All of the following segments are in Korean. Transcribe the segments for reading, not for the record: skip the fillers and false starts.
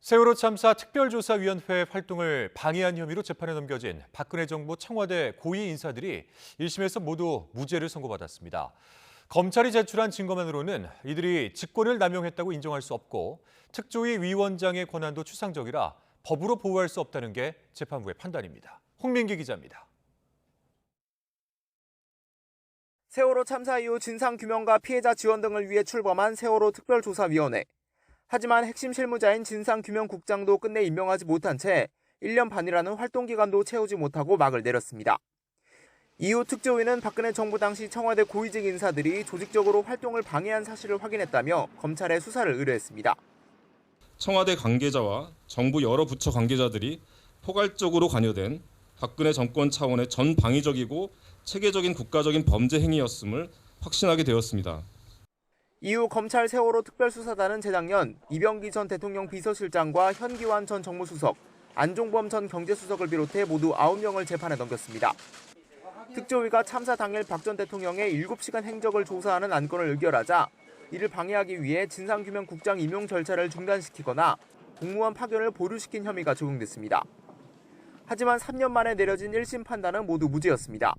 세월호 참사 특별조사위원회 활동을 방해한 혐의로 재판에 넘겨진 박근혜 정부 청와대 고위 인사들이 1심에서 모두 무죄를 선고받았습니다. 검찰이 제출한 증거만으로는 이들이 직권을 남용했다고 인정할 수 없고 특조위 위원장의 권한도 추상적이라 법으로 보호할 수 없다는 게 재판부의 판단입니다. 홍민기 기자입니다. 세월호 참사 이후 진상규명과 피해자 지원 등을 위해 출범한 세월호 특별조사위원회. 하지만 핵심 실무자인 진상규명국장도 끝내 임명하지 못한 채 1년 반이라는 활동기간도 채우지 못하고 막을 내렸습니다. 이후 특조위는 박근혜 정부 당시 청와대 고위직 인사들이 조직적으로 활동을 방해한 사실을 확인했다며 검찰에 수사를 의뢰했습니다. 청와대 관계자와 정부 여러 부처 관계자들이 포괄적으로 관여된 박근혜 정권 차원의 전방위적이고 체계적인 국가적인 범죄 행위였음을 확신하게 되었습니다. 이후 검찰 세월호 특별수사단은 재작년 이병기 전 대통령 비서실장과 현기환 전 정무수석, 안종범 전 경제수석을 비롯해 모두 9명을 재판에 넘겼습니다. 특조위가 참사 당일 박 전 대통령의 7시간 행적을 조사하는 안건을 의결하자 이를 방해하기 위해 진상규명국장 임용 절차를 중단시키거나 공무원 파견을 보류시킨 혐의가 적용됐습니다. 하지만 3년 만에 내려진 1심 판단은 모두 무죄였습니다.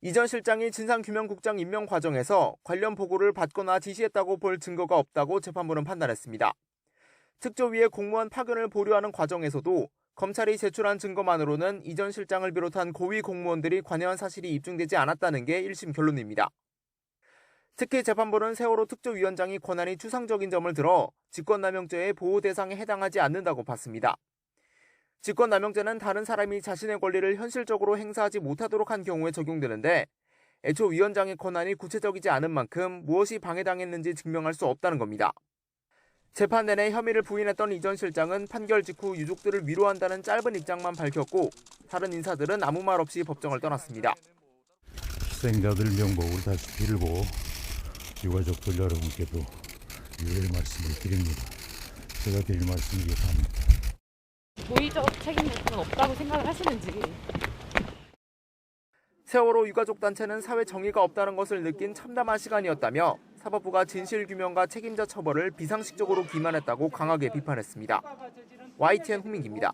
이 전 실장이 진상규명국장 임명 과정에서 관련 보고를 받거나 지시했다고 볼 증거가 없다고 재판부는 판단했습니다. 특조위의 공무원 파견을 보류하는 과정에서도 검찰이 제출한 증거만으로는 이 전 실장을 비롯한 고위 공무원들이 관여한 사실이 입증되지 않았다는 게 1심 결론입니다. 특히 재판부는 세월호 특조위원장이 권한이 추상적인 점을 들어 직권남용죄의 보호 대상에 해당하지 않는다고 봤습니다. 직권남용죄는 다른 사람이 자신의 권리를 현실적으로 행사하지 못하도록 한 경우에 적용되는데 애초 위원장의 권한이 구체적이지 않은 만큼 무엇이 방해당했는지 증명할 수 없다는 겁니다. 재판 내내 혐의를 부인했던 이 전 실장은 판결 직후 유족들을 위로한다는 짧은 입장만 밝혔고 다른 인사들은 아무 말 없이 법정을 떠났습니다. 희생자들 명복을 다시 빌고 유가족들 여러분께도 위로의 말씀을 드립니다. 제가 드릴 말씀이 이렇습니다. 고의적 책임 요소는 없다고 생각을 하시는지. 세월호 유가족 단체는 사회 정의가 없다는 것을 느낀 참담한 시간이었다며 사법부가 진실규명과 책임자 처벌을 비상식적으로 기만했다고 강하게 비판했습니다. YTN 홍민기입니다.